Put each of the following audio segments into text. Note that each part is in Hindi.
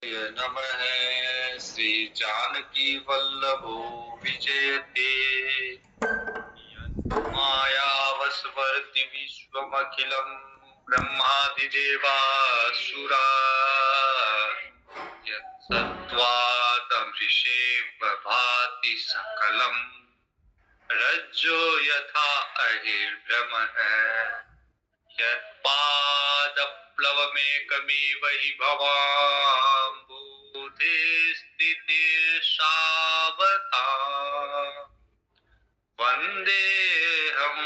नमः। श्री जानकी वल्लभो विजयते मायावस्वर्ति विश्वमखिलं ब्रह्मादिदेवासुरा यत्सत्त्वादमृषे प्रभाति सकलं रज्जो यथा अहिर्भ्रमः यत्पादप्लवमेकमेव हि भवाम्बुधे स्थितिर्षावता वन्देऽहं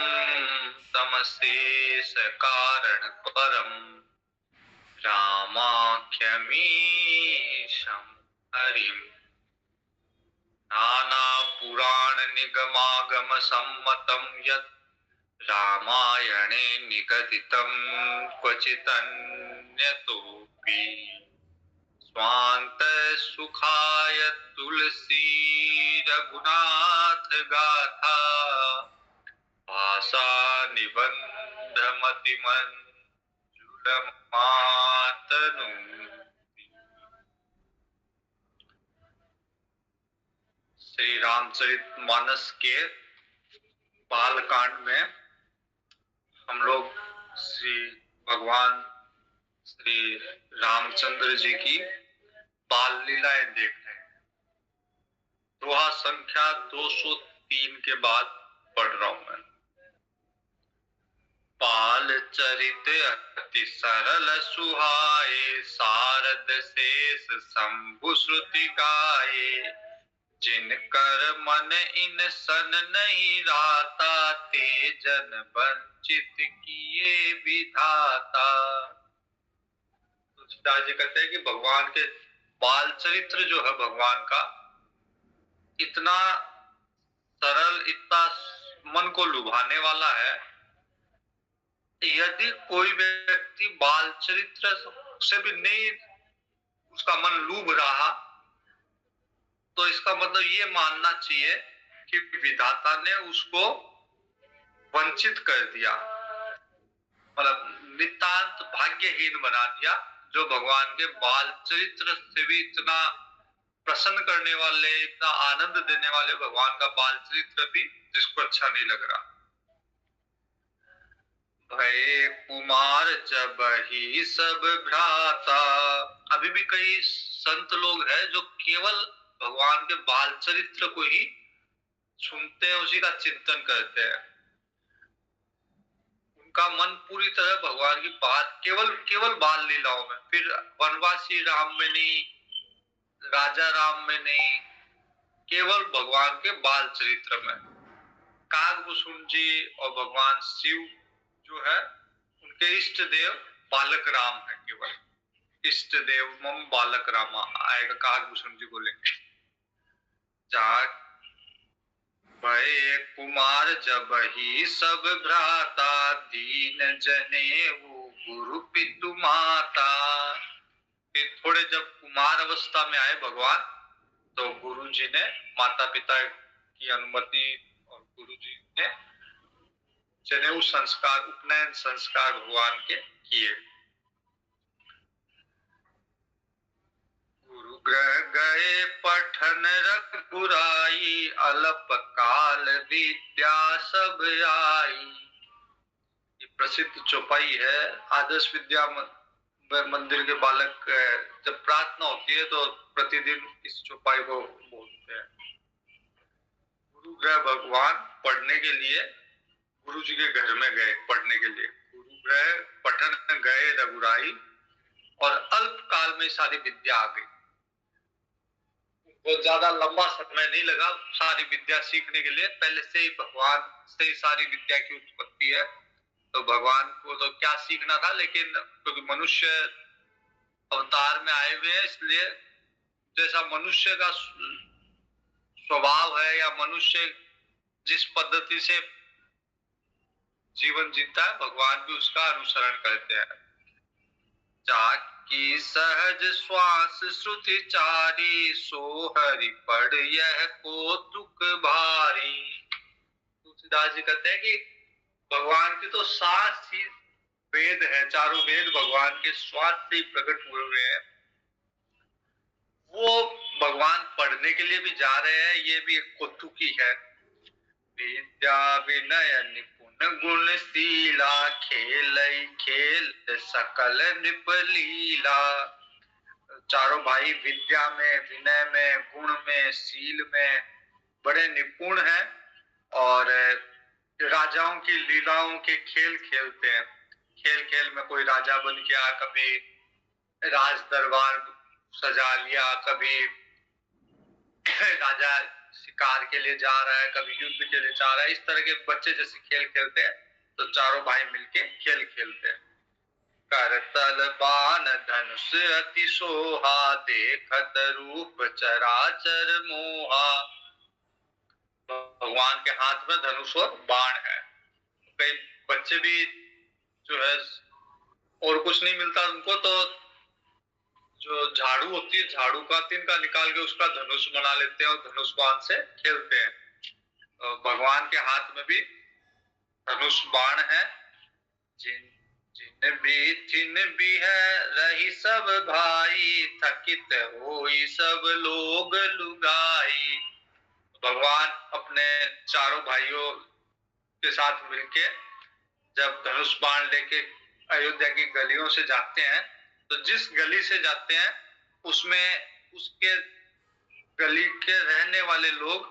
तमशेष कारणपरम् रामाख्यमीशं हरिम् नानापुराणनिगमागमसम्मतं यत् रामायणे निगदितं क्वचिदन्यतोऽपि स्वान्तसुखाय तुलसी रघुनाथ गाथा भाषा निबन्धमतिमञ्जुलमातनु। श्री रामचरितमानस के बालकांड में हम लोग श्री भगवान श्री रामचंद्र जी की बाल लीलाएं देख रहे हैं। दोहा संख्या 203 के बाद पढ़ रहा हूं मैं। बाल चरित अति सरल सुहाए, सारद शेष शंभु श्रुति गाए। जिनकर मन इन सन नहीं राता, ते जन वंचित किए विधाता। तुलसीदास जी कहते हैं कि भगवान के बाल चरित्र जो है भगवान का इतना सरल, इतना मन को लुभाने वाला है। यदि कोई व्यक्ति बाल चरित्र से भी नहीं उसका मन लुभ रहा, तो इसका मतलब ये मानना चाहिए कि विधाता ने उसको वंचित कर दिया, मतलब नितांत भाग्यहीन बना दिया। जो भगवान के बाल चरित्र से भी इतना प्रसन्न करने वाले, इतना आनंद देने वाले भगवान का बाल चरित्र भी जिसको अच्छा नहीं लग रहा। भय कुमार जब ही सब भ्राता। अभी भी कई संत लोग हैं जो केवल भगवान के बाल चरित्र को ही सुनते हैं, उसी का चिंतन करते हैं। उनका मन पूरी तरह भगवान की बात केवल बाल लीलाओं में, फिर वनवासी राम में नहीं, राजा राम में नहीं, केवल भगवान के बाल चरित्र में। कागभूषण जी और भगवान शिव जो है उनके इष्ट देव बालक राम है। केवल इष्ट देव मम बालक रामा आएगा, कागभूषण जी बोलेंगे। भय कुमार जब ही सब भ्राता, दीन जने वो गुरु पितु माता। फिर थोड़े जब कुमार अवस्था में आए भगवान, तो गुरु जी ने, माता पिता की अनुमति और गुरु जी ने जनेऊ संस्कार, उपनयन संस्कार भगवान के किए। गुरु ग्रह गए पठन रख बुराई, अल्प काल विद्या सब आई। ये प्रसिद्ध चौपाई है। आदर्श विद्या मंदिर के बालक जब प्रार्थना होती है तो प्रतिदिन इस चौपाई को बोलते हैं। गुरु ग्रह भगवान पढ़ने के लिए गुरु जी के घर में गए पढ़ने के लिए। गुरु ग्रह पठन गए रघुराई, और अल्प काल में सारी विद्या आ गई। बहुत ज्यादा लंबा समय नहीं लगा सारी विद्या सीखने के लिए। पहले से ही भगवान से ही सारी विद्या की उत्पत्ति है, तो भगवान को तो क्या सीखना था, लेकिन क्योंकि मनुष्य अवतार में आए हुए हैं, इसलिए जैसा मनुष्य का स्वभाव है या मनुष्य जिस पद्धति से जीवन जीता है, भगवान भी उसका अनुसरण करते हैं। जाकी सहज श्वास श्रुति चारी, सो हरि पढ़ यह कौतुक भारी। तुलसीदास जी कहते हैं कि भगवान की तो सांस ही वेद है, चारों वेद भगवान के श्वास से ही प्रकट हुए हैं। भगवान पढ़ने के लिए भी जा रहे हैं, ये भी एक कौतुकी है। विद्या विनय निपुण गुणशीला, खेलई खेल सकल नृप लीला। चारों भाई विद्या में, विनय में, गुण में, शील में बड़े निपुण हैं और राजाओं की लीलाओं के खेल खेलते हैं। खेल खेल में कोई राजा बन गया, कभी राज दरबार सजा लिया, कभी राजा शिकार के लिए जा रहा है, कभी युद्ध के लिए जा रहा है। इस तरह के बच्चे जैसे खेल खेलते हैं, तो चारों भाई मिलके खेल खेलते हैं। करतल बाण धनुष अति सोहा, देखत रूप चराचर मोहा। भगवान के हाथ में धनुष और बाण है। कई बच्चे भी जो है और कुछ नहीं मिलता उनको, तो जो झाड़ू होती है, झाड़ू का तिनका निकाल के उसका धनुष बना लेते हैं और धनुष बाण से खेलते हैं। भगवान के हाथ में भी धनुष बाण है। जिन भी है रही सब भाई, थकित होई सब लोग लुगाई। भगवान अपने चारों भाइयों के साथ मिलके जब धनुष बाण लेके अयोध्या की गलियों से जाते हैं, तो जिस गली से जाते हैं उसमें उसके गली के रहने वाले लोग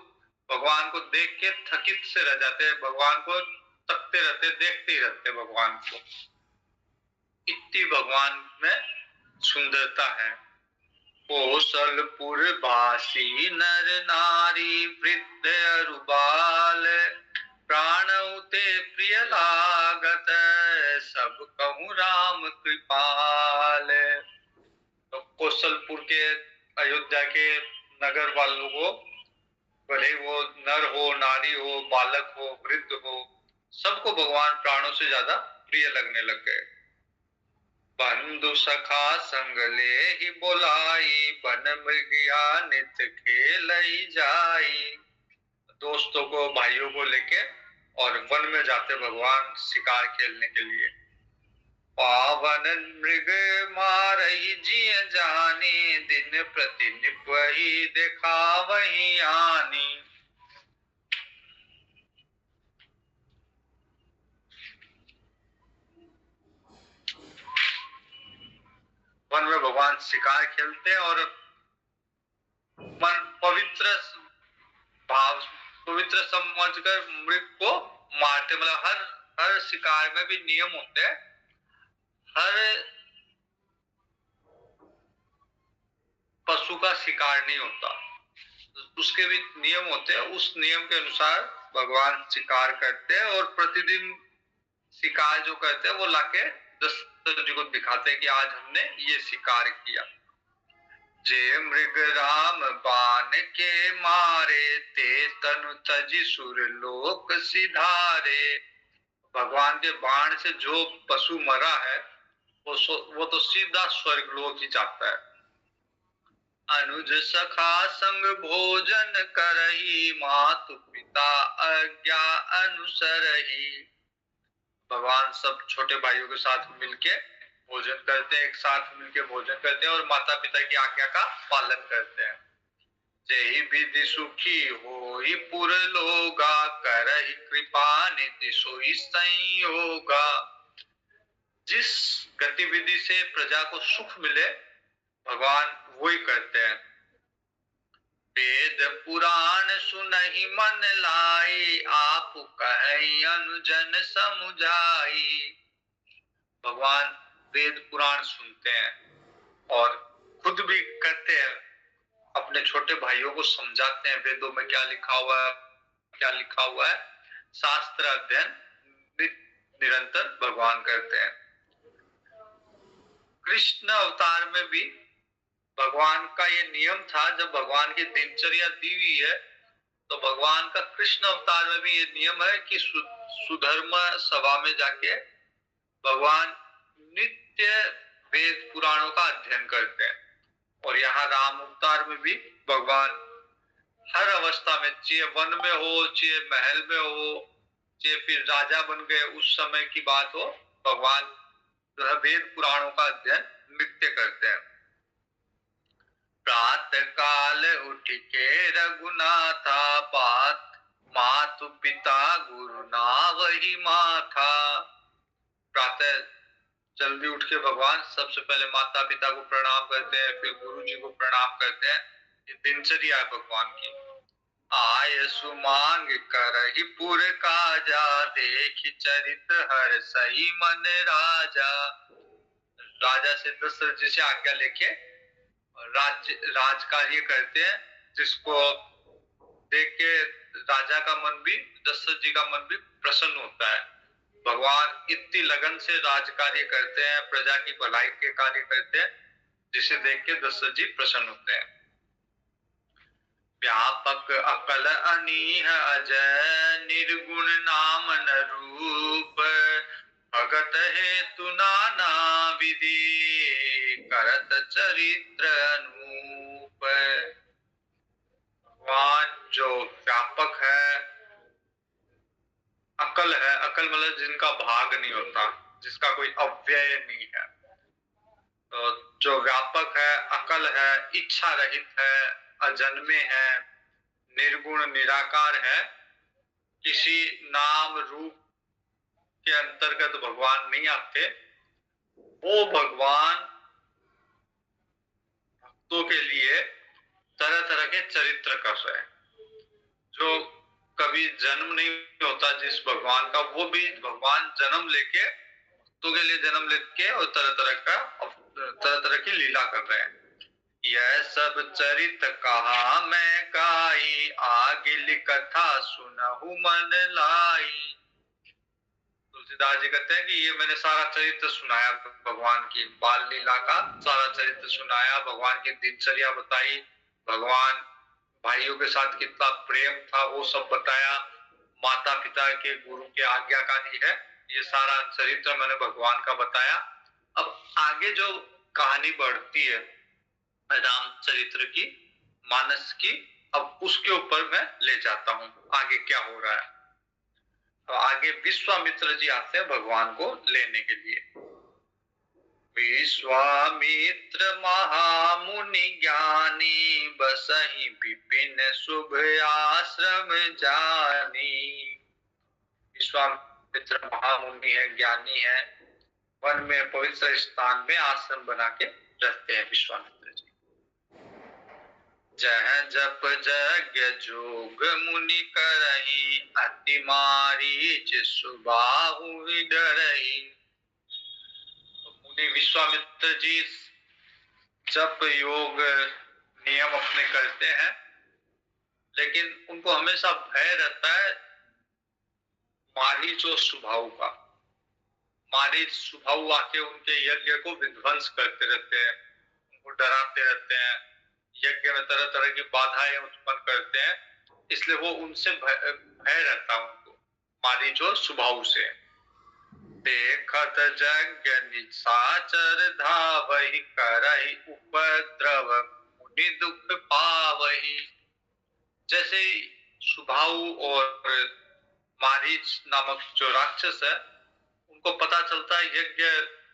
भगवान को देख के थकित से रह जाते हैं, भगवान को तकते रहते, देखते ही रहते भगवान को। इतनी भगवान में सुंदरता है। कौशलपुर भासी नर नारी, वृद्ध अरुबाल, प्राण उते प्रिय लागत, सब कहूँ राम कृपाल। तो कौशलपुर के, अयोध्या के नगर वालों को, भले वो नर हो, नारी हो, बालक हो, वृद्ध हो, सबको भगवान प्राणों से ज्यादा प्रिय लगने लग गए। बंधु सखा संग ले ही बोलाई, बन मृगिया नित खेलई जाई। दोस्तों को, भाइयों को लेके और वन में जाते भगवान शिकार खेलने के लिए। पावन मृग मारही जिय जानी, दिन प्रति निपहि देखा वही आनी। वन में भगवान शिकार खेलते हैं और मन पवित्र भाव, पवित्र समझकर मृग को मारते। मतलब हर शिकार में भी नियम होते हैं, हर पशु का शिकार नहीं होता, उसके भी नियम होते हैं। उस नियम के अनुसार भगवान शिकार करते हैं और प्रतिदिन शिकार जो करते हैं वो लाके दशरथ जी को दिखाते हैं कि आज हमने ये शिकार किया। जे मृग राम बाण के मारे, ते तनु तजी सुर लोक सिधारे। भगवान के बाण से जो पशु मरा है वो तो सीधा स्वर्ग लोक ही जाता है। अनुज सखा संग भोजन करही, मातु पिता आज्ञा अनुसरही। भगवान सब छोटे भाइयों के साथ मिलके भोजन करते हैं, एक साथ मिलके भोजन करते हैं और माता पिता की आज्ञा का पालन करते हैं। जय विधि सुखी होई पुर लोगा, करहि कृपा निधि सोई संयोगा। जिस गतिविधि से प्रजा को सुख मिले भगवान वही करते हैं। वेद पुराण सुनहि मन लाई, आप कहि अनुजन समुझाई। भगवान वेद पुराण सुनते हैं और खुद भी करते हैं, अपने छोटे भाइयों को समझाते हैं वेदों में क्या लिखा हुआ है, क्या लिखा हुआ है। शास्त्र अध्ययन निरंतर भगवान करते हैं। कृष्ण अवतार में भी भगवान का ये नियम था, जब भगवान की दिनचर्या दी हुई है तो भगवान का कृष्ण अवतार में भी ये नियम है कि सुधर्म सभा में जाके भगवान नित्य वेद पुराणों का अध्ययन करते हैं। और यहाँ राम अवतार में भी भगवान हर अवस्था में, चाहे वन में हो, चाहे महल में हो, चाहे फिर राजा बन गए उस समय की बात हो, भगवान जो है वेद पुराणों का अध्ययन नित्य करते हैं। प्रात प्रात काल उठ के रघुनाथा, बात मातु पिता गुरु ना वही माथा। प्रातः जल्दी उठ के भगवान सबसे पहले माता पिता को प्रणाम करते हैं, फिर गुरु जी को प्रणाम करते हैं। ये दिनचर्या है भगवान की। आय सुमांग करहि पुर काजा, देख चरित हर सही मन राजा। राजा से दशरथ जी से आज्ञा लेके राज कार्य करते हैं, जिसको देख के राजा का मन भी, दशरथ जी का मन भी प्रसन्न होता है। भगवान इतनी लगन से राज कार्य करते हैं, प्रजा की भलाई के कार्य करते हैं, जिसे देख के दशरथ जी प्रसन्न होते हैं। व्यापक अकल अनीह अजय, निर्गुण नाम न रूप, भगत हेतु नाना विधि, करत चरित्र अनूप। भगवान जो व्यापक है, अकल है, अकल मतलब जिनका भाग नहीं होता, जिसका कोई अव्यय नहीं है, तो जो व्यापक है, अकल है, इच्छा रहित है, अजन्मे है, निर्गुण निराकार है, किसी नाम रूप के अंतर्गत भगवान नहीं आते, वो भगवान भक्तों के लिए तरह तरह के चरित्र कर रहे हैं। जो कभी जन्म नहीं होता जिस भगवान का, वो भी भगवान जन्म लेके भक्तों के लिए जन्म लेके और तरह तरह की लीला कर रहे हैं। यह सब चरित कहा मैं काई, आगिल कथा सुनहु मन लाई। तुलसीदास जी कहते हैं कि ये मैंने सारा चरित्र सुनाया, भगवान की बाल लीला का सारा चरित्र सुनाया, भगवान की दिनचर्या बताई, भगवान भाइयों के साथ कितना प्रेम था वो सब बताया, माता पिता के गुरु के आज्ञाकारी है, ये सारा चरित्र मैंने भगवान का बताया। अब आगे जो कहानी बढ़ती है रामचरित्र की, मानस की, अब उसके ऊपर मैं ले जाता हूं आगे क्या हो रहा है। तो आगे विश्वामित्र जी आते हैं भगवान को लेने के लिए। विश्वामित्र महामुनि ज्ञानी, बसहि विपिन शुभ आश्रम जानी। विश्वामित्र महामुनि है, ज्ञानी है, वन में पवित्र स्थान में आश्रम बना के रहते हैं विश्वामित्र जी। जह जप यज्ञ जोग मुनि करही, अति मारीच सुबाहु डरही। मुनि विश्वामित्र जी जप योग नियम अपने करते हैं, लेकिन उनको हमेशा भय रहता है मारीच और सुबाहु का। मारीच सुबाहु आके उनके यज्ञ को विध्वंस करते रहते हैं, उनको डराते रहते हैं, यज्ञ में तरह तरह की बाधाएं उत्पन्न करते हैं, इसलिए वो उनसे भय रहता है उनको, मारीच और सुबाहु से। देखत यज्ञ निशाचर धावहि, करहि उपद्रव मुनि दुख पावहि। जैसे सुबाहु और मारीच नामक जो राक्षस है, उनको पता चलता है यज्ञ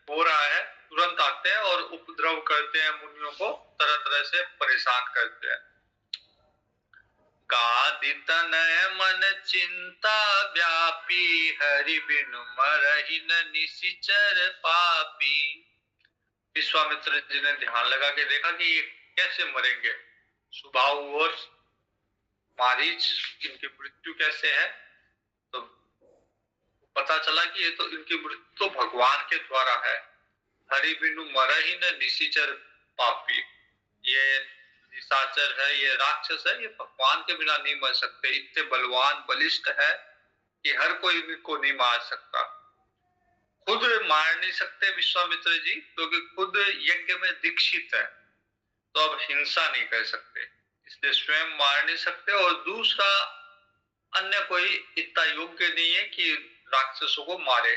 हो रहा है, तुरंत आते हैं और उपद्रव करते हैं, मुनियों को तरह तरह से परेशान करते हैं। गादि तनय मन चिंता व्यापी, हरि बिनु मरहि न निशिचर पापी। विश्वामित्र जी ने ध्यान लगा के देखा कि ये कैसे मरेंगे, सुबाहु और मारीच, इनकी मृत्यु कैसे है, तो पता चला कि ये तो इनकी मृत्यु तो भगवान के द्वारा है। हरि बिनु मरहि न निशिचर पापी, ये निशाचर है, ये राक्षस है, ये भगवान के बिना नहीं मर सकते, इतने बलवान बलिष्ठ है कि हर कोई इनको नहीं मार सकता। खुद मार नहीं सकते विश्वामित्र जी, क्योंकि खुद यज्ञ में दीक्षित है, तो अब हिंसा नहीं कर सकते, इसलिए स्वयं मार नहीं सकते। और दूसरा, अन्य कोई इतना योग्य नहीं है कि राक्षसों को मारे।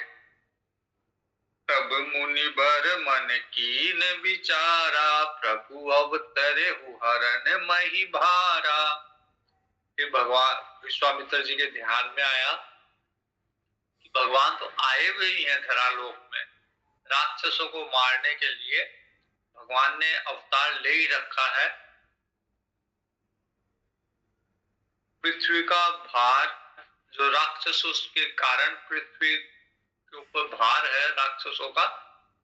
तब मुनि बर मन कीन विचारा, प्रभु अवतरे हरण मही भारा। फिर भगवान विश्वामित्र जी के ध्यान में आया कि भगवान तो आए हुए ही हैं धरालोक में, राक्षसों को मारने के लिए भगवान ने अवतार ले ही रखा है, पृथ्वी का भार, जो राक्षसों के कारण पृथ्वी के ऊपर भार है राक्षसों का,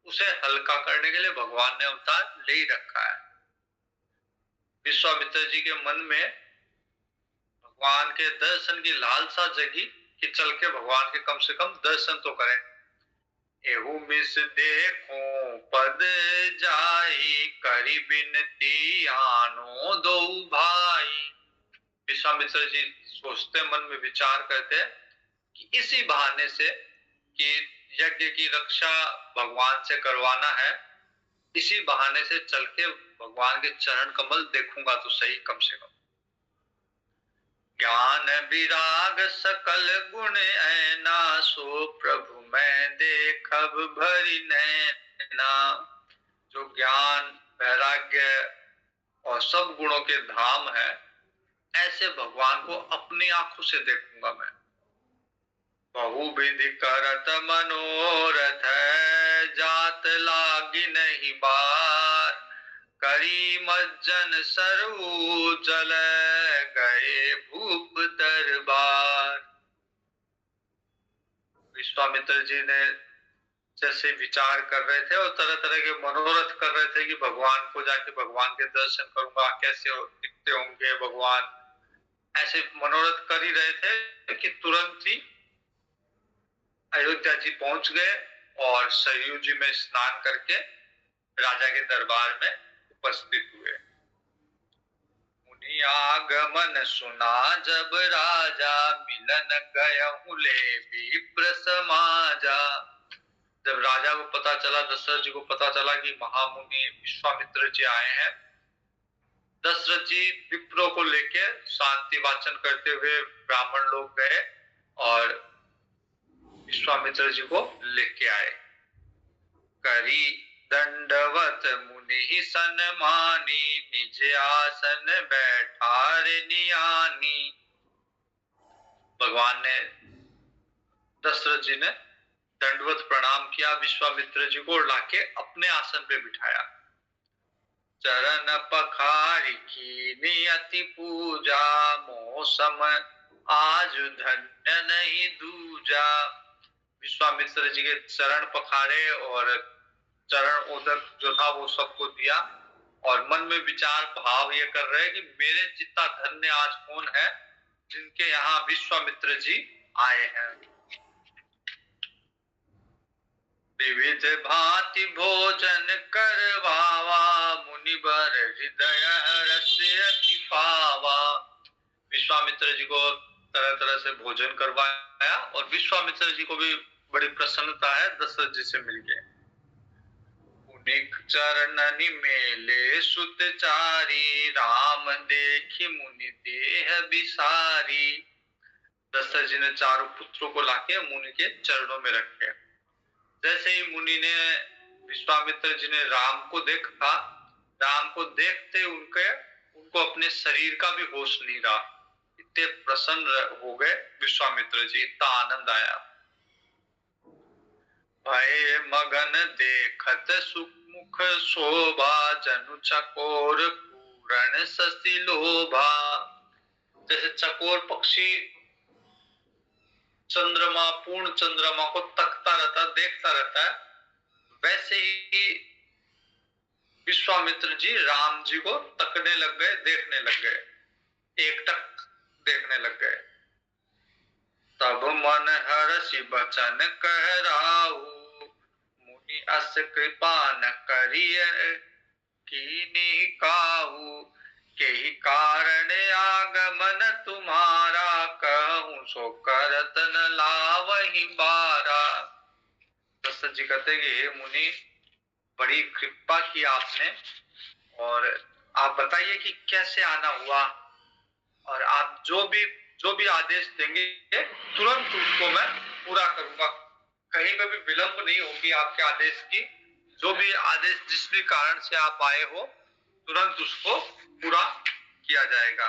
उसे हल्का करने के लिए भगवान ने अवतार ले ही रखा है। विश्वामित्र जी के मन में भगवान के दर्शन की लालसा जगी कि चल के भगवान के कम से कम दर्शन तो करें। एहू मिस देखो पद जाई, करी बिनती आनो दो भाई। विश्वामित्र जी सोचते, मन में विचार करते कि इसी बहाने से कि यज्ञ की रक्षा भगवान से करवाना है, इसी बहाने से चल के भगवान के चरण कमल देखूंगा तो सही कम से कम। ज्ञान विराग सकल गुण ऐना, सो प्रभु मैं देखब भरी नैना। जो ज्ञान वैराग्य और सब गुणों के धाम है, ऐसे भगवान को अपनी आंखों से देखूंगा मैं। बहुविधि करत मनोरथ, जात लागी नहीं बार। करी मज्जन सरऊ जल, गए भूप दरबार। विश्वामित्र जी ने जैसे विचार कर रहे थे और तरह तरह के मनोरथ कर रहे थे कि भगवान को जाके भगवान के दर्शन करूंगा, कैसे दिखते होंगे भगवान, ऐसे मनोरथ कर ही रहे थे कि तुरंत ही अयोध्या जी पहुंच गए और सरयू जी में स्नान करके राजा के दरबार में उपस्थित हुए। मुनि आगमन सुना जब राजा, मिलन गयहु ले विप्र समाजा। जब राजा को पता चला, दशरथ जी को पता चला कि महामुनि विश्वामित्र जी आए हैं, दशरथ जी विप्रों को लेके शांति वाचन करते हुए ब्राह्मण लोग गए और विश्वामित्र जी को लेके आए। करी दंडवत मुनि सन्मानी, निज आसन बैठार नियानी। भगवान ने, दशरथ जी ने दंडवत प्रणाम किया विश्वामित्र जी को, लाके अपने आसन पे बिठाया। चरण पखारी की नियति पूजा, मौसम आज धन्य नहीं दूजा। विश्वामित्र जी के चरण पखारे और चरण उदक जो था वो सबको दिया और मन में विचार भाव ये कर रहे हैं कि मेरे जितना धन्य आज कौन है जिनके यहाँ विश्वामित्र जी आए हैं। विविध भांति भोजन करवावा, मुनिवर हृदय रस अति पावा। विश्वामित्र जी को तरह तरह से भोजन करवाया और विश्वामित्र जी को भी बड़ी प्रसन्नता है दशरथ जी से मिलके। मुनिक चरणनि मेले सुतचारी, राम देखी मुनि देह बिसारी। दशरथ जी ने चारों पुत्रों को लाके मुनि के चरणों में रखे। जैसे ही मुनि ने, विश्वामित्र जी ने राम को देखा, राम को देखते उनको अपने शरीर का भी होश नहीं रहा, इतने प्रसन्न हो गए विश्वामित्र जी, इतना आनंद आया। भय मगन देखत सुमुख शोभा, जनु चकोर पूरण शशि लोभा। जैसे चकोर पक्षी चंद्रमा, पूर्ण चंद्रमा को तकता रहता, देखता रहता है, वैसे ही विश्वामित्र जी राम जी को तकने लग गए, देखने लग गए, एकटक देखने लग गए। तब मन हर्षि बचन कह राहु, मुनि अस कृपा न करिय कीन्ही काहू। केहि कारण आगमन तुम्हारा, कहूं सो करत न लावहि बारा। दशरथ जी कहते कि हे मुनि, बड़ी कृपा की आपने, और आप बताइए कि कैसे आना हुआ, और आप जो भी आदेश देंगे तुरंत उसको मैं पूरा करूंगा, कहीं पे भी विलंब नहीं होगी आपके आदेश की। जो भी आदेश जिस भी कारण से आप आए हो, तुरंत उसको पूरा किया जाएगा।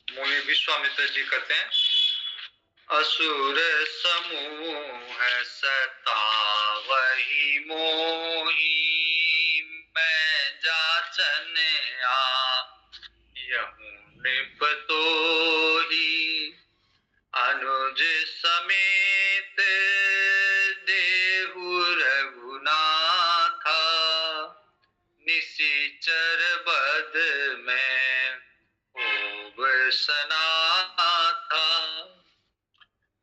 मुनि विश्वामित्र जी कहते हैं, असुर समूह सतावहि मोह, ही मैं जाचन आ, यहूँ निप तो ही अनुज समेत देहु रघुनाथा, निशिचर बद में होब सनाथा।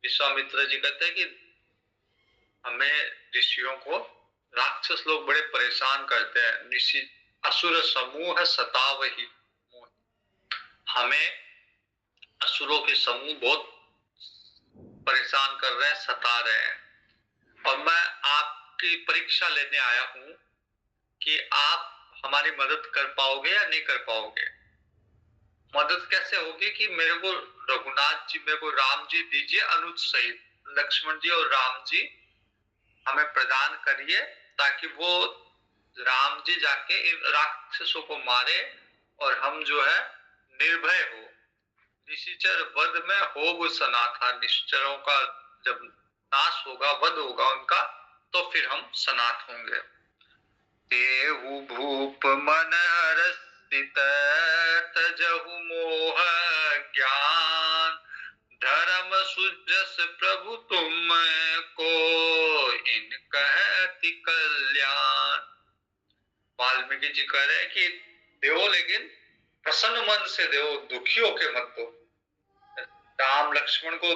विश्वामित्र जी कहते हैं कि हमें ऋषियों को राक्षस लोग बड़े परेशान करते हैं। ऋषि असुर समूह सतावही, हमें असुरों के समूह बहुत परेशान कर रहे हैं, सता रहे हैं। और मैं आपकी परीक्षा लेने आया हूं कि आप हमारी मदद कर पाओगे या नहीं कर पाओगे। मदद कैसे होगी कि मेरे को रघुनाथ जी, मेरे को राम जी दीजिए अनुज सहित, लक्ष्मण जी और राम जी हमें प्रदान करिए, ताकि वो राम जी जाके इन राक्षसों को मारे और हम जो है निर्भय हो। निशिचर वध में होब सनाथा, निश्चरों का जब नाश होगा, वध होगा उनका, तो फिर हम सनाथ होंगे। देहु भूप मन हरषित तजहु मोह ज्ञान, धर्म सुजस प्रभु तुम को इन कहति कल्याण। वाल्मीकि जी कह रहे हैं कि देवो, लेकिन प्रसन्न मन से देवो, दुखी होके मत दो। राम लक्ष्मण को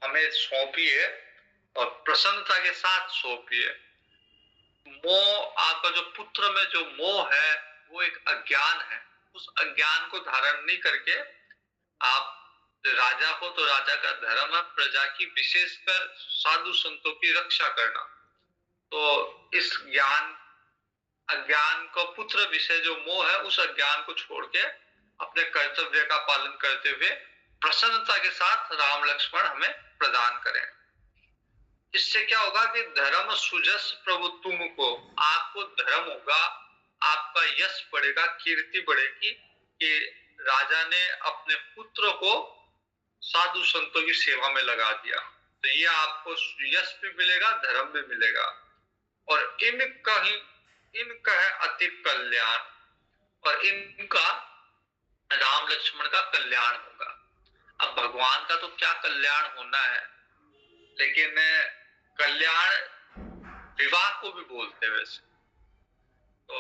हमें सौंपिए और प्रसन्नता के साथ सौंपिए। मोह, आपका जो पुत्र में जो मोह है वो एक अज्ञान है। उस अज्ञान को धारण नहीं करके आप राजा हो, तो राजा का धर्म है प्रजा की, विशेषकर साधु संतों की रक्षा करना। तो इस ज्ञान, अज्ञान को पुत्र विषय जो मोह है, उस अज्ञान को छोड़ के अपने कर्तव्य का पालन करते हुए प्रसन्नता के साथ राम लक्ष्मण हमें प्रदान करें। इससे क्या होगा कि धर्म सुजस प्रभु तुमको, आपको धर्म होगा, आपका यश बढ़ेगा, कीर्ति बढ़ेगी कि राजा ने अपने पुत्र को साधु संतों की सेवा में लगा दिया। तो ये आपको यश भी मिलेगा, धर्म भी मिलेगा। और इनका है अति कल्याण, और इनका राम लक्ष्मण का कल्याण होगा। अब भगवान का तो क्या कल्याण होना है, लेकिन कल्याण विवाह को भी बोलते हैं वैसे। तो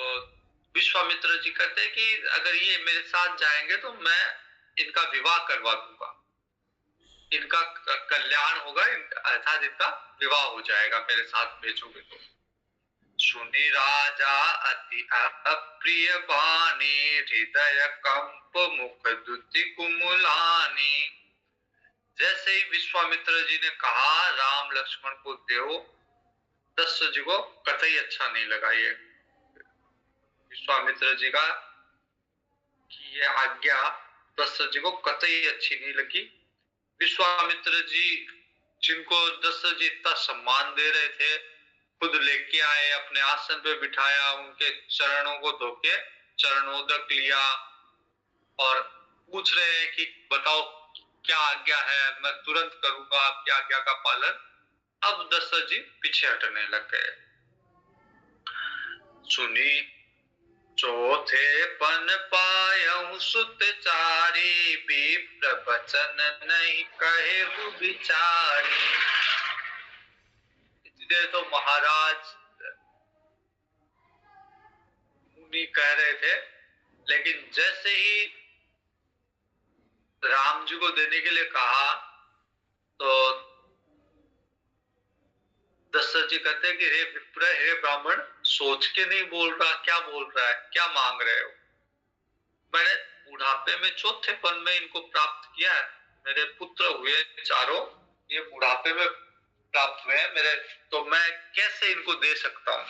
विश्वामित्र जी कहते हैं कि अगर ये मेरे साथ जाएंगे तो मैं इनका विवाह करवा दूंगा, इनका कल्याण होगा, अर्थात इनका विवाह हो जाएगा मेरे साथ भेजोगे तो। सुनी राजा अति अप्रिय बानी, हृदय कंप मुख दुति कुमुलानी। जैसे ही विश्वामित्र जी ने कहा राम लक्ष्मण को देव, दशरथ जी को कतई अच्छा नहीं लगा ये विश्वामित्र जी का कि ये आज्ञा दशरथ जी को कतई अच्छी नहीं लगी। विश्वामित्र जी, जिनको दशरथ जी इतना सम्मान दे रहे थे, खुद लेके आए, अपने आसन पे बिठाया, उनके चरणों को धोके चरणोदक लिया और पूछ रहे हैं कि बताओ क्या आज्ञा है, मैं तुरंत करूंगा आपकी आज्ञा का पालन। अब दशरथ जी पीछे हटने लग गए। सुनी चौथे पन पायहु सुत चारी, विप्र बचन नहीं कहे विचारी। इसलिए तो महाराज मुनि कह रहे थे, लेकिन जैसे ही राम जी को देने के लिए कहा तो दशरथ जी कहते हैं कि हे विप्र, हे ब्राह्मण, सोच के नहीं बोल रहा, क्या बोल रहा है, क्या मांग रहे हो? मैंने बुढ़ापे में चौथेपन में इनको प्राप्त किया है, मेरे पुत्र हुए चारों, ये बुढ़ापे में प्राप्त हुए हैं मेरे, तो मैं कैसे इनको दे सकता हूँ?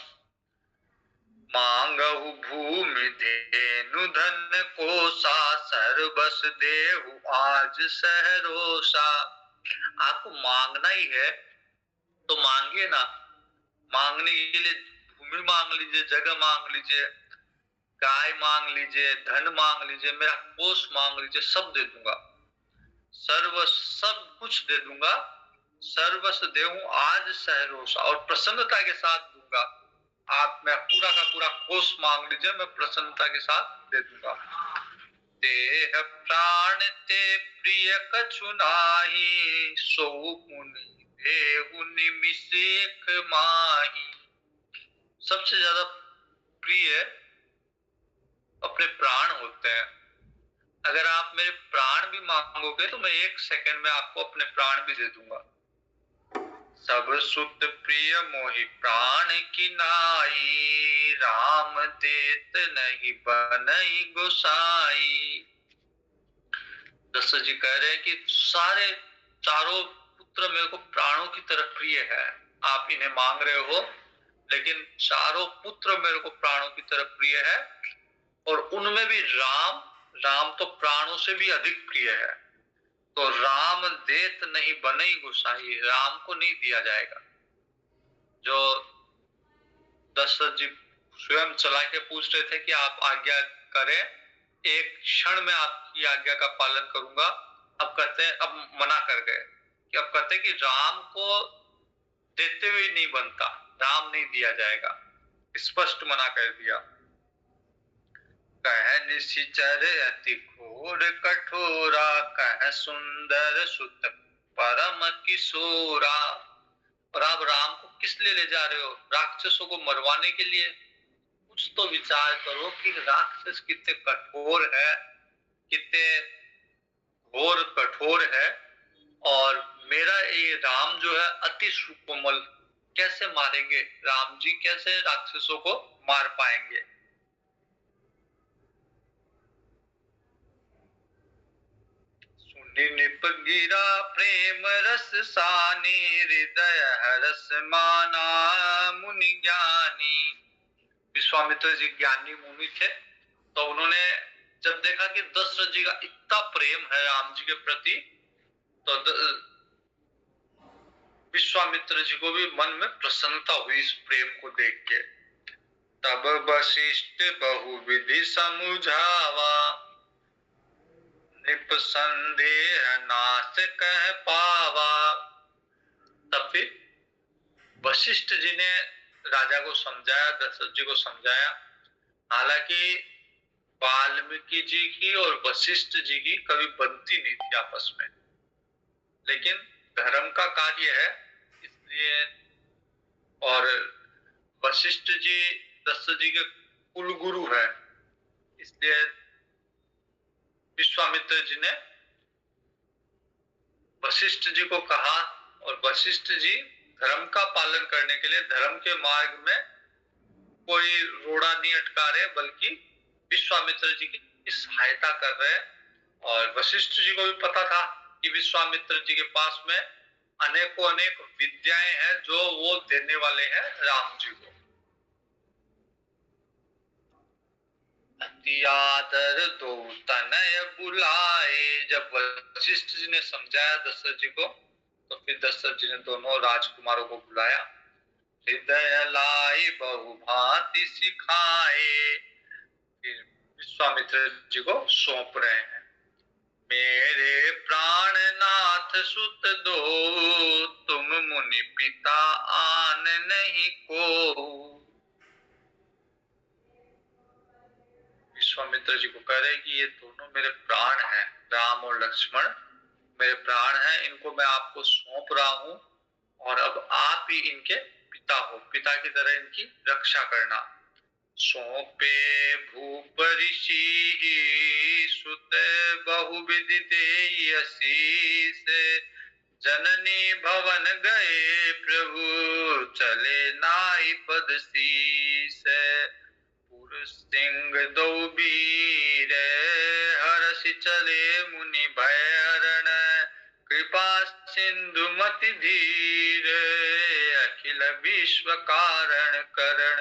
मांगहु भूमि धेनु धन कोसा, सर्वस देहु आज सहरोसा। आपको मांगना ही है तो मांगिए ना। मांगने के लिए भूमि मांग लीजिए, जगह मांग लीजिए, गाय मांग लीजिए, धन मांग लीजिए, मेरा कोष मांग लीजिए, सब दे दूंगा, सब कुछ दे दूंगा। सर्वस देहूं आज सहरोसा, और प्रसन्नता के साथ दूंगा। आप मैं पूरा का पूरा कोष मांग लीजिए, मैं प्रसन्नता के साथ दे दूंगा। देह प्राण ते प्रिय कछु नाही, सो मुनि देहु निमिष एक माही। सबसे ज्यादा प्रिय अपने प्राण होते हैं। अगर आप मेरे प्राण भी मांगोगे तो मैं 1 सेकंड में आपको अपने प्राण भी दे दूंगा। सब सुत प्रिय मोहि प्राण की नाई, राम देत नहीं बनई गोसाई। दशरथ जी कह रहे हैं कि सारे चारों पुत्र मेरे को प्राणों की तरह प्रिय है। आप इन्हें मांग रहे हो, लेकिन चारों पुत्र मेरे को प्राणों की तरह प्रिय है, और उनमें भी राम, राम तो प्राणों से भी अधिक प्रिय है। तो राम देत नहीं बनई गोसाई, राम को नहीं दिया जाएगा। जो दशरथ जी स्वयं चला के पूछ रहे थे कि आप आज्ञा करें, एक क्षण में आपकी आज्ञा का पालन करूंगा, अब कहते हैं, अब मना कर गए कि अब कहते हैं कि राम को देते हुए नहीं बनता, राम नहीं दिया जाएगा, स्पष्ट मना कर दिया। कह निशिचर अति घोर कठोरा, कह सुंदर सुत परम किशोरा। और आप राम को किस लिए ले जा रहे हो? राक्षसों को मरवाने के लिए? कुछ तो विचार करो कि राक्षस कितने कठोर है, कितने घोर कठोर है, और मेरा ये राम जो है अति सुकोमल, कैसे मारेंगे? राम जी कैसे राक्षसों को मार पाएंगे? निप गिरा प्रेम रस सानी, हृदय हरस माना मुनि ज्ञानी। विश्वामित्र जी ज्ञानी मुनि थे, तो उन्होंने जब देखा कि दशरथ जी का इतना प्रेम है राम जी के प्रति, तो विश्वामित्र जी को भी मन में प्रसन्नता हुई इस प्रेम को देख के। तब वशिष्ठ बहुविधि समुझावा, निप संदेह नाश कह पावा। तब फिर वशिष्ठ जी ने राजा को समझाया, दशरथ जी को समझाया। हालांकि वाल्मीकि जी की और वशिष्ठ जी की कभी बनती नहीं थी आपस में, लेकिन धर्म का कार्य है इसलिए, और वशिष्ठ जी दशरथ जी के कुल गुरु है, इसलिए विश्वामित्र जी ने वशिष्ठ जी को कहा, और वशिष्ठ जी धर्म का पालन करने के लिए धर्म के मार्ग में कोई रोड़ा नहीं अटका रहे, बल्कि विश्वामित्र जी की सहायता कर रहे। और वशिष्ठ जी को भी पता था कि विश्वामित्र जी के पास में अनेकों अनेक विद्याएं हैं जो वो देने वाले हैं राम जी को। अति आदर दो तनय बुलाए। जब वशिष्ठ जी ने समझाया दशरथ जी को, तो फिर दशरथ जी ने दोनों राजकुमारों को बुलाया। हृदय लाई बहु भांति सिखाए, फिर विश्वामित्र जी को सौंप रहे हैं। मेरे प्राण नाथ सुत दो, तुम मुनि पिता आन नहीं को। विश्वामित्र जी को कह रहे कि ये दोनों मेरे प्राण हैं, राम और लक्ष्मण मेरे प्राण हैं, इनको मैं आपको सौंप रहा हूं, और अब आप ही इनके पिता हो, पिता की तरह इनकी रक्षा करना। सौंपे भूप ऋषि, सुत बहुविधि देई असीस, जननी भवन गए प्रभु, चले नाई पद शीस। सिंह दो वीर, हर्षि चले मुनि भय हरण, कृपा सिंधु मति धीर, अखिल विश्व कारण करण।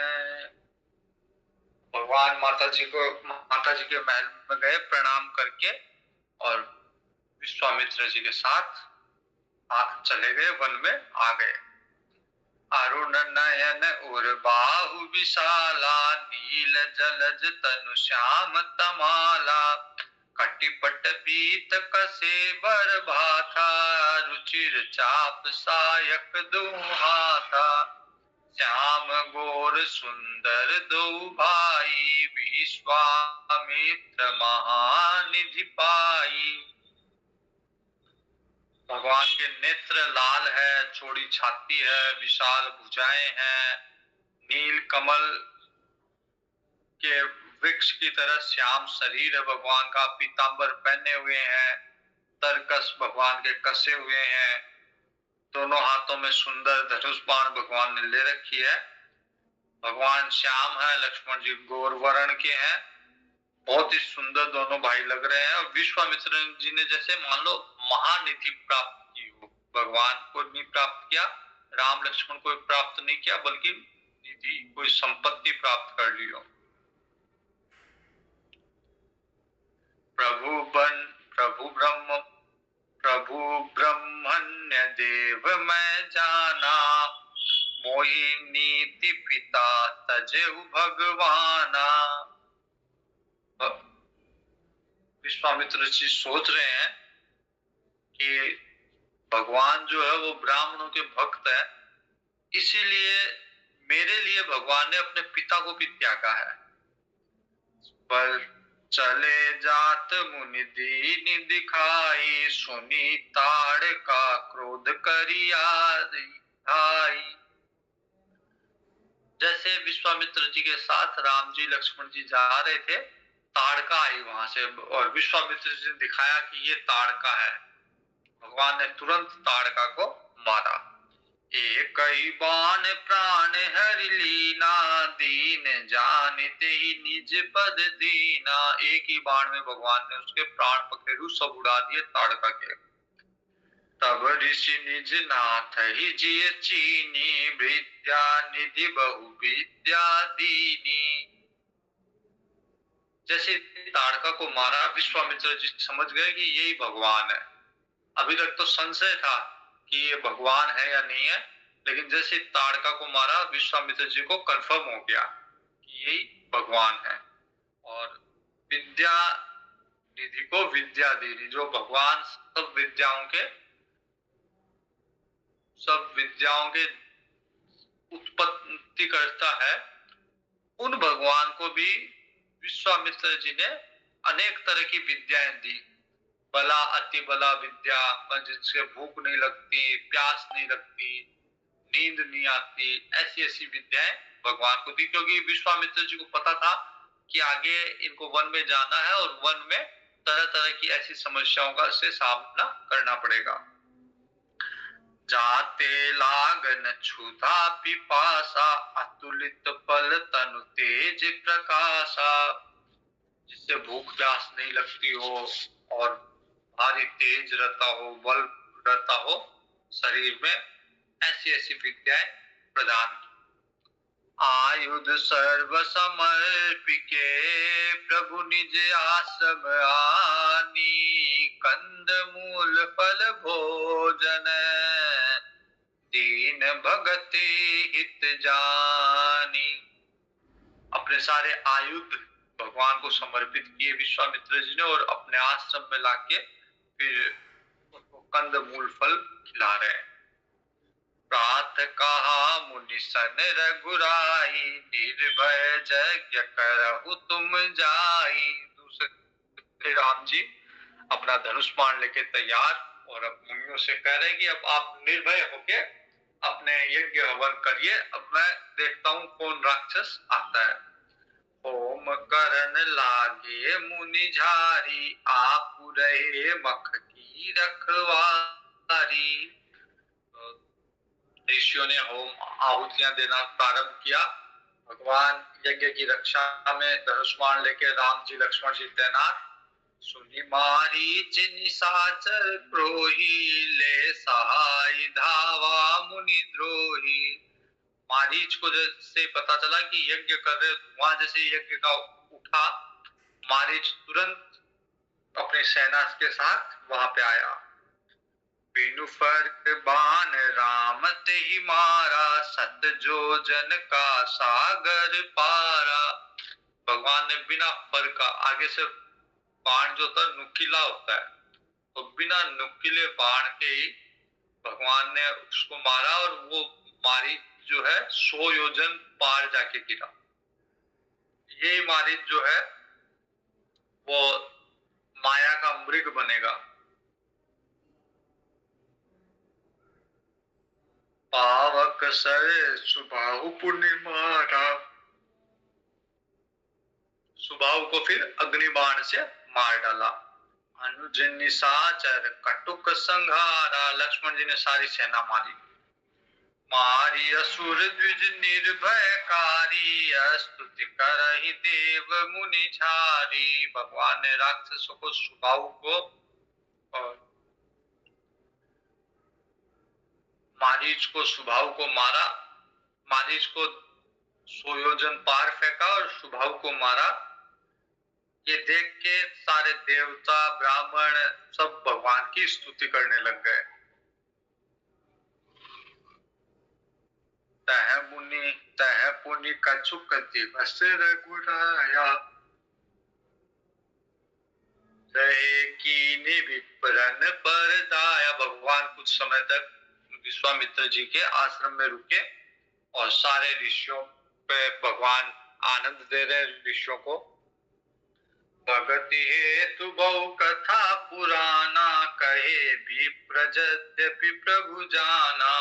भगवान माता जी के महल में गए प्रणाम करके, और विश्वामित्र जी के साथ चले गए, वन में आ गए। अरुण नयन उर बाहु विशाला, नील जलज तनु श्याम तमाला, कटिपट पीत कसे बर भाथा, रुचिर चाप सायक दुहाथा। श्याम गोर और सुंदर दो भाई, विश्वामित्र महानिधि पाई। भगवान के नेत्र लाल है, चौड़ी छाती है, विशाल भुजाएं हैं, नील कमल के वृक्ष की तरह श्याम शरीर है भगवान का, पीतांबर पहने हुए हैं, तरकस भगवान के कसे हुए हैं, दोनों हाथों में सुंदर धनुष बाण भगवान ने ले रखी है। भगवान श्याम है, लक्ष्मण जी गौर वर्ण के हैं, बहुत ही सुंदर दोनों भाई लग रहे हैं। और विश्वामित्र जी ने जैसे मान लो महानिधि प्राप्त की हो, भगवान को नहीं प्राप्त किया, राम लक्ष्मण को प्राप्त नहीं किया, बल्कि निधि कोई संपत्ति प्राप्त कर ली हो। प्रभु ब्रह्मण्य देव मैं जाना, मोहि नीति पिता तजेहु भगवाना। विश्वामित्र जी सोच रहे हैं कि भगवान जो है वो ब्राह्मणों के भक्त है, इसीलिए मेरे लिए भगवान ने अपने पिता को भी त्यागा है। पर चले जात मुनि दीन दिखाई, सुनी ताड़ का क्रोध करिया भाई। जैसे विश्वामित्र जी के साथ राम जी लक्ष्मण जी जा रहे थे, ताड़का आई वहां से, और विश्वामित्र जी ने दिखाया कि ये ताड़का है। भगवान ने तुरंत ताड़का को मारा। एक ही बाण प्राण हरि लीना, दीन जानते ही निज पद दीना। एक ही बाण में भगवान ने उसके प्राण पखेरु सब उड़ा दिए ताड़का के। तब ऋषि निज नाथ ही जिय चीनी, विद्या निधि बहु विद्या दीनी। जैसे ताड़का को मारा, विश्वामित्र जी समझ गए कि यही भगवान है। अभी तक तो संशय था कि ये भगवान है या नहीं है, लेकिन जैसे ताड़का को मारा, विश्वामित्र जी को कंफर्म हो गया कि यही भगवान है। और विद्या निधि को विद्या देनी, जो भगवान सब विद्याओं के उत्पत्ति करता है, उन भगवान को भी विश्वामित्र जी ने अनेक तरह की विद्याएं दी। बला अति बला विद्या, जिससे भूख नहीं लगती, प्यास नहीं लगती, नींद नहीं आती, ऐसी ऐसी विद्याएं भगवान को दी, क्योंकि विश्वामित्र जी को पता था कि आगे इनको वन में जाना है और वन में तरह तरह की ऐसी समस्याओं का से सामना करना पड़ेगा। जाते लागन क्षुधा पिपासा, अतुलित बल तनु तेज प्रकाशा। जिससे भूख प्यास नहीं लगती हो और भारी तेज रहता हो, बल रहता हो शरीर में, ऐसी ऐसी विद्याएं प्रदान की। आयुध सर्व समर्पिके, प्रभु निज आश्रम आनी, कंद मूल फल भोजन, दीन भगति हित जानी। अपने सारे आयुध भगवान को समर्पित किए विश्वामित्र जी ने, और अपने आश्रम में लाके फिर उसको कंद मूल फल खिला रहे हैं। प्रात कहा मुनि सन रघुराई, निर्भय यज्ञ करहु तुम जाई। दूसरे राम जी अपना धनुष बाण लेके तैयार, और अब मुनियों से कह रहे हैं कि अब आप निर्भय होके अपने यज्ञ हवन करिए, अब मैं देखता हूं कौन राक्षस आता है। होम करन लागे मुनि झारी, आप रहे मख की रखवारी। ऋषियों ने होम आहुतियां देना प्रारंभ किया। भगवान यज्ञ की रक्षा में धनुष बाण लेके राम जी लक्ष्मण जी तैनात। सुनि मारीच निशाचर प्रोही, ले सहाय धावा मुनि द्रोही। मारीच को जैसे पता चला कि यज्ञ कर रहे, वहां जैसे यज्ञ का उठा, मारीच तुरंत अपनी सेना के साथ वहां पे आया। बिनु फर्क बाण राम ते ही मारा, सत जोजन का सागर पारा। भगवान ने बिना फर्क का, आगे से बाण जो होता है नुकीला होता है, तो बिना नुकीले बाण के ही भगवान ने उसको मारा, और वो जो है 100 योजन पार जाके गिरा। यही मारीच जो है वो माया का मृग बनेगा। पावक सरे सुबाहु पुण्य मारा, सुबाहु को फिर अग्निबाण से मार डाला। अनुज निशाचर कटुक संहारा, लक्ष्मण जी ने सारी सेना मारी। मारी असुर द्विज निर्भयकारी, स्तुति करहि देव मुनि झारी। भगवान ने राक्षसों को, सुबाहु को और मारीच को, सुबाहु को मारा। मारीच को 100 योजन पार फेंका और सुबाहु को मारा। ये देख के सारे देवता ब्राह्मण सब भगवान की स्तुति करने लग गए। तह पुनि कछुक दिवस रघुराया, रहे कीनि विप्रन पर दाया। भगवान कुछ समय तक विश्वामित्र जी के आश्रम में रुके और सारे ऋषियों पे भगवान आनंद दे रहे ऋषियों को। भगति हेतु बहु कथा पुराना, कहे विप्र यद्यपि प्रभु जाना।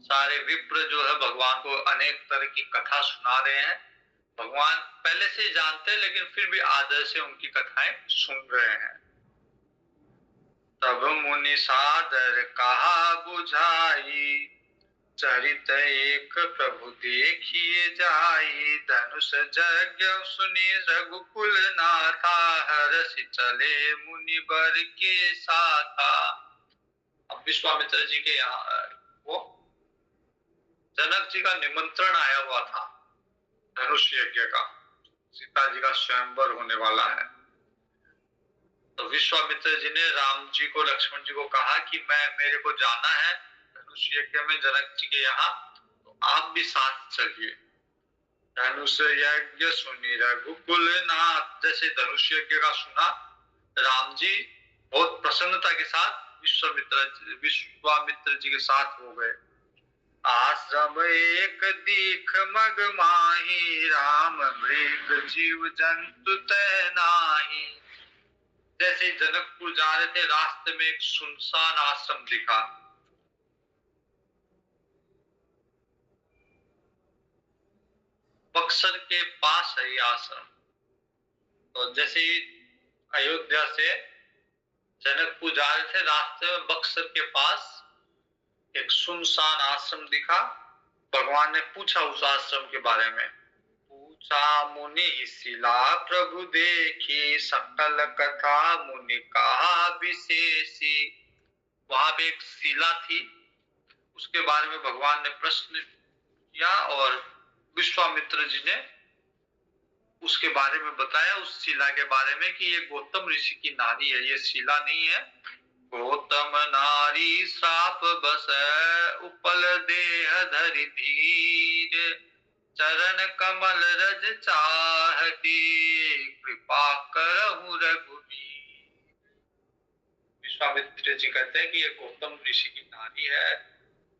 सारे विप्र जो है भगवान को अनेक तरह की कथा सुना रहे हैं। भगवान पहले से ही जानते हैं लेकिन फिर भी आदर से उनकी कथाएं सुन रहे हैं। तब मुनि सादर कहा बुझाई, चरित एक प्रभु देखिए जाई। धनुष यज्ञ सुनी रघुकुल नाथा, हरषि चले मुनि बर के साथा। अब विश्वामित्र जी के यहाँ वो जनक जी का निमंत्रण आया हुआ था धनुष यज्ञ का, सीता जी का स्वयंवर होने वाला है। तो विश्वामित्र जी ने राम जी को, लक्ष्मण जी को कहा कि मेरे को जाना है धनुष यज्ञ में जनक जी के यहाँ, तो आप भी साथ चलिए। धनुष यज्ञ सुनी रघुकुल नाथ, जैसे धनुष यज्ञ का सुना राम जी बहुत प्रसन्नता के साथ विश्वामित्र जी के साथ हो गए। आश्रम एक दीख मग माही, राम मृग जीव जंतु तह नाही। जैसे जनकपुर जा रहे थे रास्ते में एक सुनसान आश्रम दिखा। बक्सर के पास है ये आश्रम। तो जैसे अयोध्या से जनकपुर जा रहे थे रास्ते में बक्सर के पास एक सुनसान आश्रम दिखा। भगवान ने पूछा उस आश्रम के बारे में। पूछा मुनि शिला प्रभु देखी, सकल कथा मुनि कहा विशेषी। वहां पे एक शिला थी, उसके बारे में भगवान ने प्रश्न किया और विश्वामित्र जी ने उसके बारे में बताया, उस शिला के बारे में कि ये गौतम ऋषि की नारी है, ये शिला नहीं है। गौतम नारी श्राप बस उपल देह धरि धीर, चरण कमल रज चाहती, कृपा करहु रघुवीर। विश्वामित्र जी कहते हैं कि ये गौतम ऋषि की नारी है,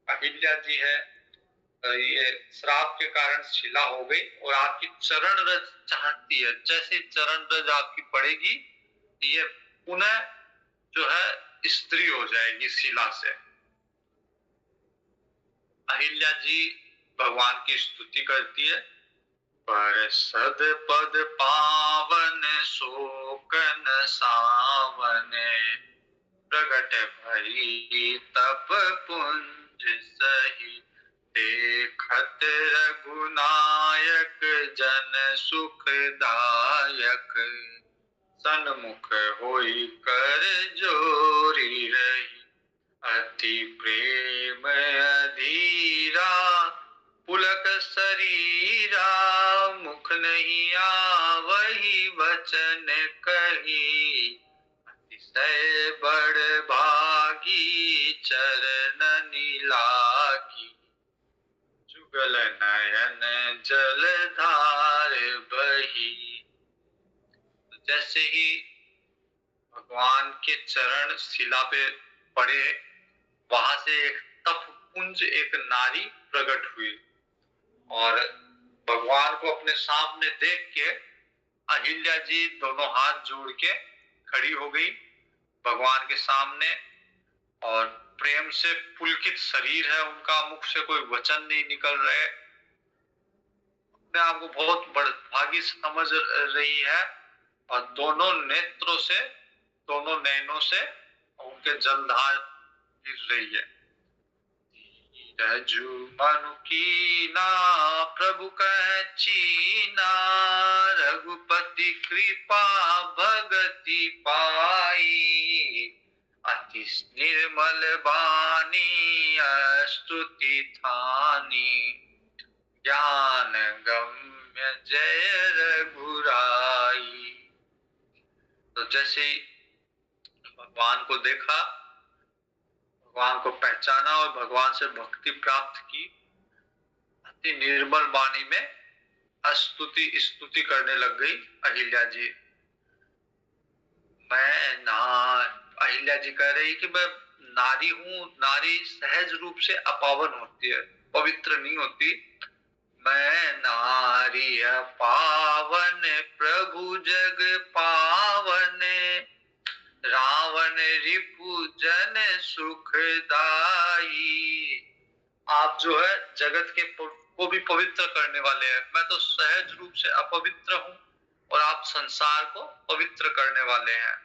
अहिल्या जी है। ये श्राप के कारण शिला हो गई और आपकी चरण रज चाहती है। जैसे चरण रज आपकी पड़ेगी ये पुनः जो है स्त्री हो जाएगी शिला से। अहिल्या जी भगवान की स्तुति करती है। पर सद पद पावन शोकन सावन, प्रगट भई तप पुंज सही। देखत रघुनायक जन सुखदायक, सन्मुख होई कर जोरी रही। अति प्रेम अधीरा पुलक शरीरा, मुख नहीं आवहि वचन कही। अतिशय बड़ भागी चरण लागी, जुगल नयन जलधार बही। जैसे ही भगवान के चरण शिला पे पड़े, वहां से एक तप पुंज, एक नारी प्रकट हुई और भगवान को अपने सामने देख के अहिल्या जी दोनों हाथ जोड़ के खड़ी हो गई भगवान के सामने और प्रेम से पुलकित शरीर है उनका, मुख से कोई वचन नहीं निकल रहे, अपने आप को बहुत बड़भागी समझ रही है और दोनों नेत्रों से, दोनों नैनों से उनके जलधार गिर रही है। रजू मनु कीना प्रभु कह चीना, रघुपति कृपा भगति पाई, अति निर्मल बानी स्तुति थानी, ज्ञान गम्य जय रघुराई। तो जैसे भगवान को देखा, भगवान को पहचाना और भगवान से भक्ति प्राप्त की, अति निर्मल वाणी में स्तुति करने लग गई अहिल्या जी। अहिल्या जी कह रही कि मैं नारी हूं, नारी सहज रूप से अपावन होती है, पवित्र नहीं होती। मैं नारी पावन प्रभु जग पावन, रावण रिपु जन सुखदाई। आप जो है जगत के को भी पवित्र करने वाले हैं, मैं तो सहज रूप से अपवित्र हूं और आप संसार को पवित्र करने वाले हैं,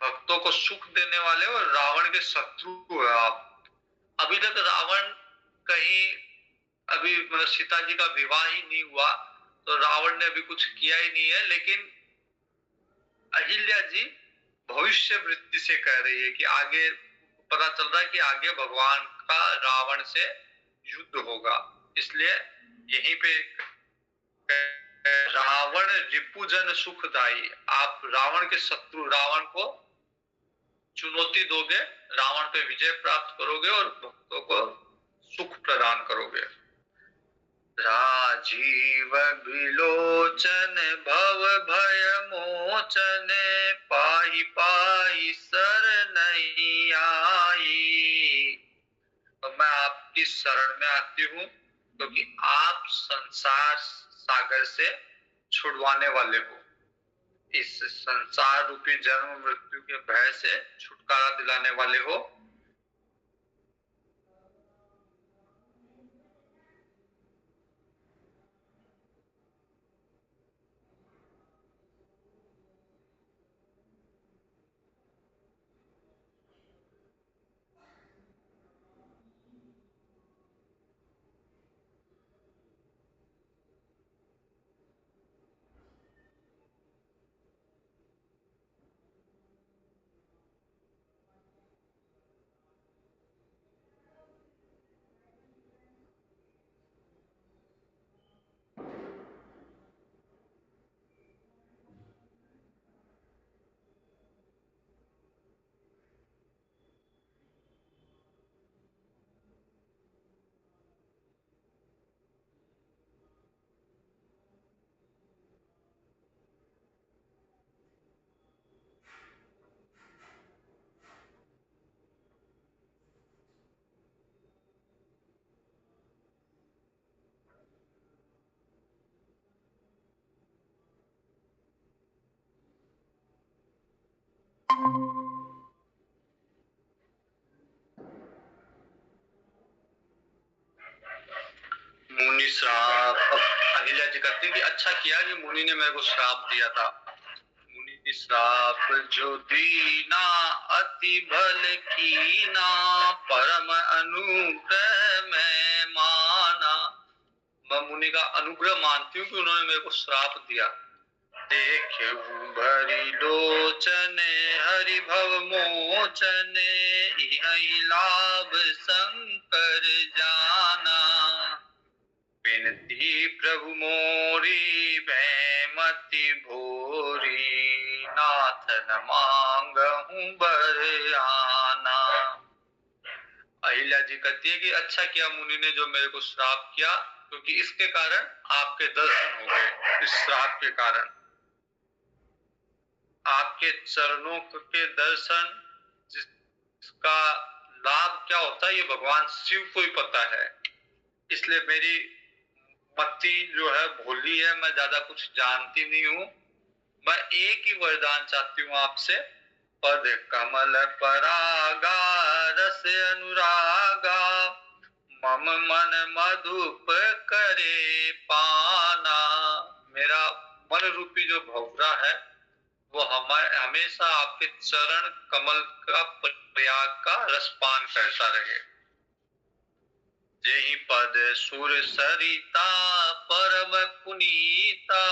भक्तों को सुख देने वाले और रावण के शत्रु है आप। अभी तक रावण कहीं, अभी मतलब सीता जी का विवाह ही नहीं हुआ तो रावण ने अभी कुछ किया ही नहीं है, लेकिन अहिल्या जी भविष्य वृत्ति से कह रही है कि आगे पता चल रहा है कि आगे भगवान का रावण से युद्ध होगा, इसलिए यहीं पे रावण रिपुजन सुखदाई, आप रावण के शत्रु रावण को चुनौती दोगे, रावण पे विजय प्राप्त करोगे और भक्तों को सुख प्रदान करोगे। राजीव विलोचन भव भय मोचन, पाहि पाहि शरणै आई। तो मैं आपकी शरण में आती हूँ क्योंकि आप संसार सागर से छुड़वाने वाले हो, इस संसार रूपी जन्म मृत्यु के भय से छुटकारा दिलाने वाले हो। मुनि श्राप, अब अहिल्या जी कहती है कि अच्छा किया कि मुनि ने मेरे को श्राप दिया था। मुनि श्राप जो दीना अति भल कीना, परम अनुग्रह में माना। मैं मुनि का अनुग्रह मानती हूँ कि उन्होंने मेरे को श्राप दिया। देखे भरी लोचन हरि भव मोचन, यही लाभ शंकर जाना। बिनती प्रभु मोरी भैमति भोरी, नाथ न मांगहूं बर आना। अहिल्या जी कहती है कि अच्छा किया मुनि ने जो मेरे को श्राप किया, क्योंकि इसके कारण आपके दर्शन हो गए। इस श्राप के कारण आपके चरणों के दर्शन, जिसका लाभ क्या होता है ये भगवान शिव को ही पता है। इसलिए मेरी मति जो है भोली है, मैं ज्यादा कुछ जानती नहीं हूँ। मैं एक ही वरदान चाहती हूँ आपसे, पद कमल परागा रस अनुरागा, मम मन मधुप करे पाना। मेरा मन रूपी जो भौरा है वो हमेशा आपके चरण कमल का प्रयाग का रसपान करता रहे। जेहि पद सुर सरिता परम पुनीता,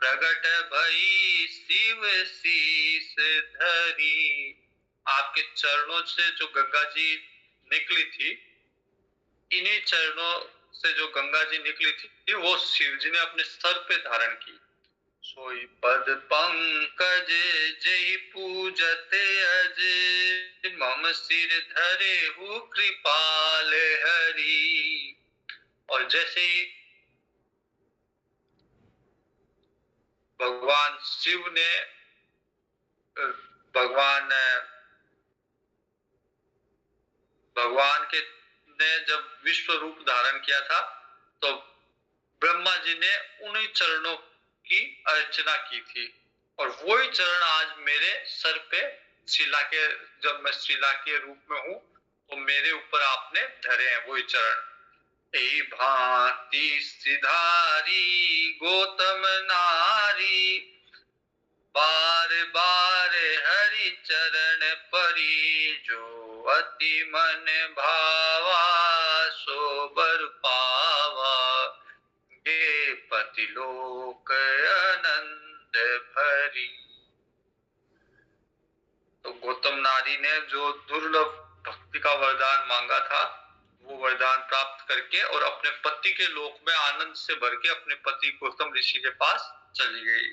प्रगट भई शिव शीस धरी। आपके चरणों से जो गंगा जी निकली थी, इन्हीं चरणों से जो गंगा जी निकली थी वो शिव जी ने अपने सर पे धारण की। सोई पद पंकज जेहि पूजते अज, मम सिर धरे हु कृपाल हरि। और जैसे ही भगवान शिव ने भगवान भगवान के ने जब विश्व रूप धारण किया था तो ब्रह्मा जी ने उन्हीं चरणों की अर्चना की थी, और वही चरण आज मेरे सर पे शिला के, जब मैं शिला के रूप में हूँ तो मेरे ऊपर आपने धरे हैं वही चरण। यही भांति सिधारी गौतम नारी, बार बार हरि चरण परी, जो अति मन भावा सो बर पावा, गे पति लोक आनंद भरी। तो गौतम नारी ने जो दुर्लभ भक्ति का वरदान मांगा था वो वरदान प्राप्त करके और अपने पति के लोक में आनंद से भर के अपने पति गौतम ऋषि के पास चली गई।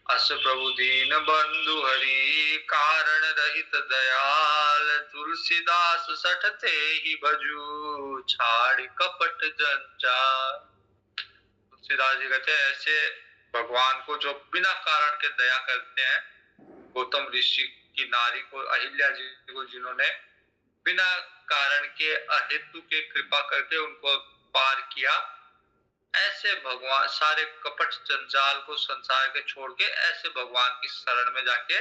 अस प्रभु दीन बंधु हरि, कारण रहित दयाल, तुलसीदास सठते ही भजू, छाड़ कपट जंजाल। तुलसीदास जी कहते हैं ऐसे भगवान को जो बिना कारण के दया करते हैं, गौतम ऋषि की नारी को, अहिल्या जी को जिन्होंने बिना कारण के अहेतु के कृपा करके उनको पार किया, ऐसे भगवान सारे कपट जंजाल को संसार के छोड़ के ऐसे भगवान की शरण में जाके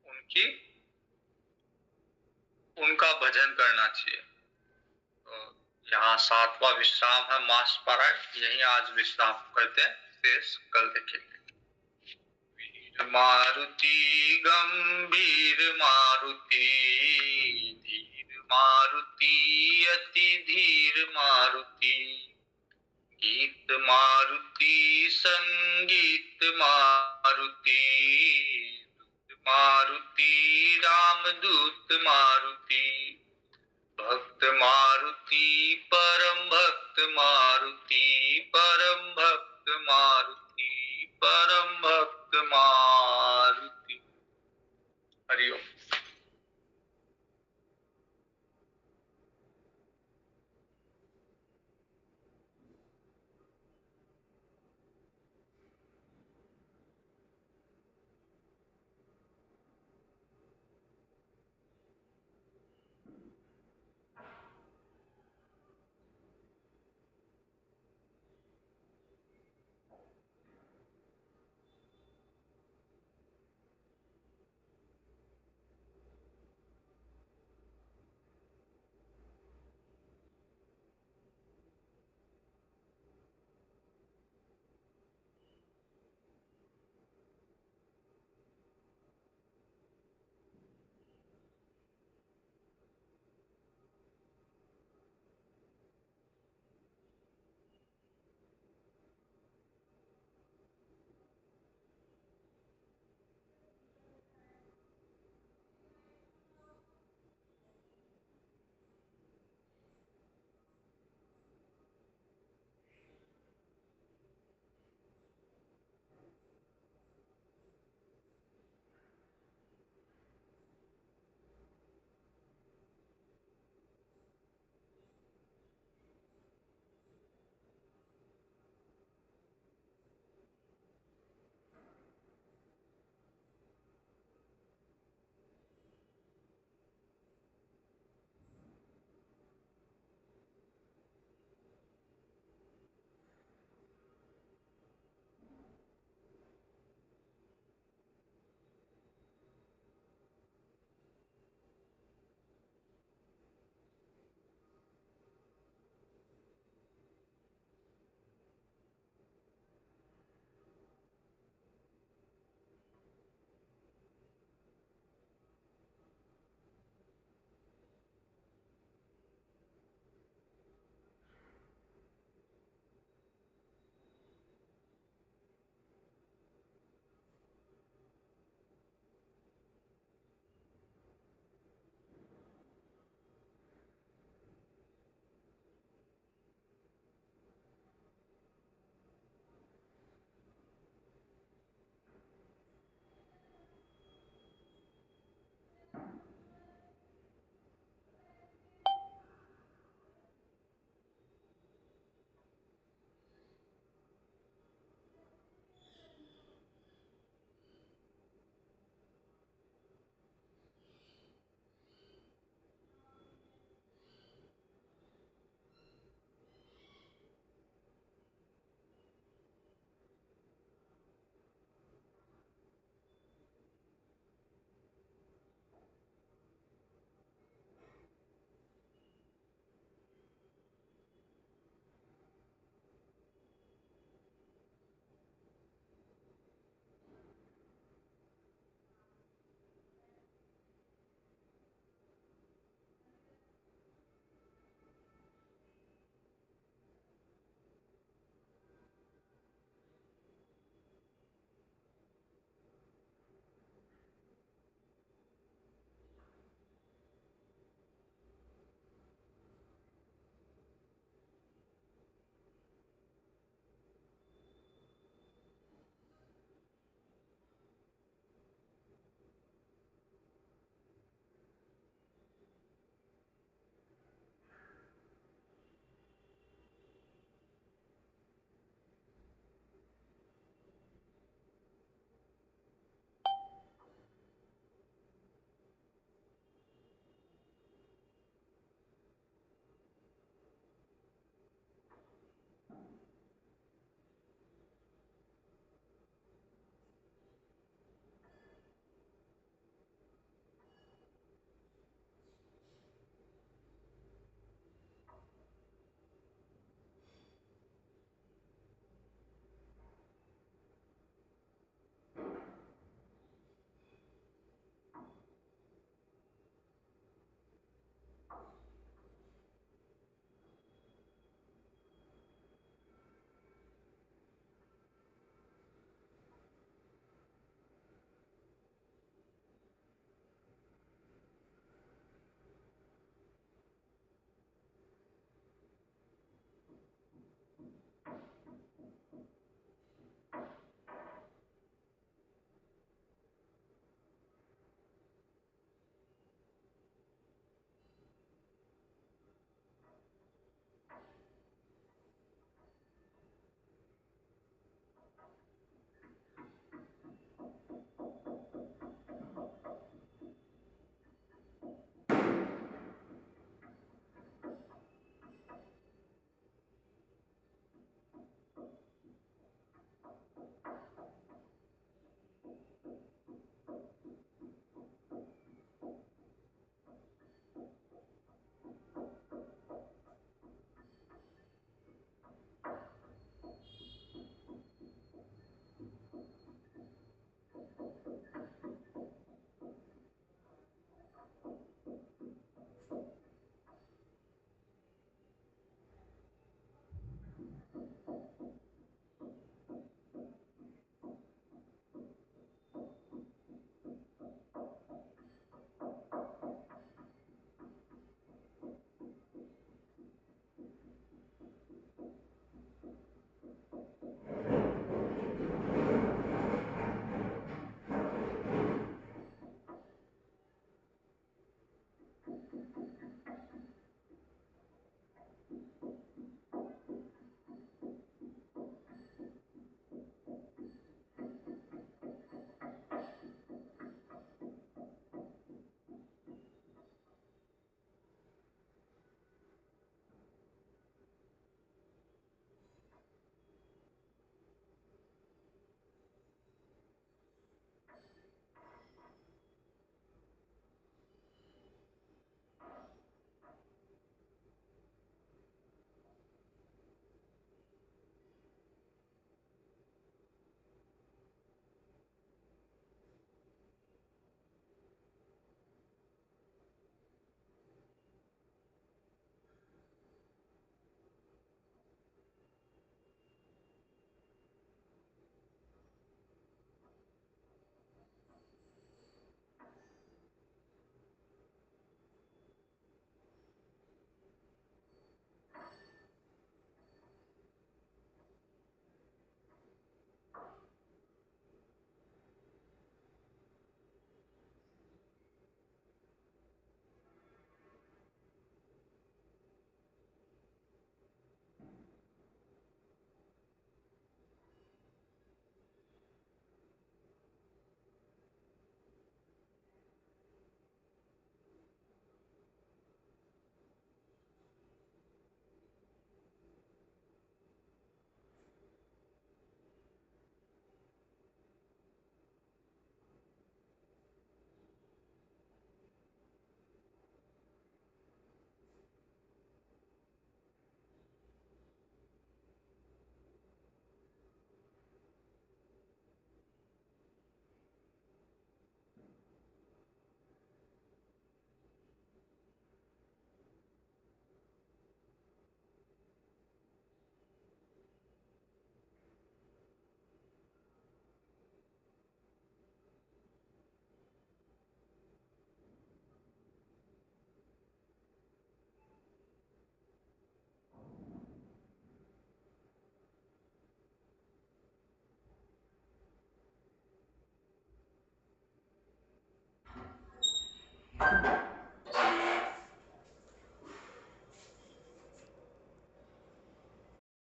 उनकी उनका भजन करना चाहिए। तो यहाँ 7वां विश्राम है मास पारायण, यही आज विश्राम करते हैं, शेष कल देखेंगे। वीर मारुति गंभीर मारुति, धीर मारुति अति धीर मारुति, गीत मारुति संगीत मारुति, मारुति रामदूत मारुति, भक्त मारुति परम भक्त मारुति, परम भक्त मारुति, परम भक्त मारुति। हरिओम।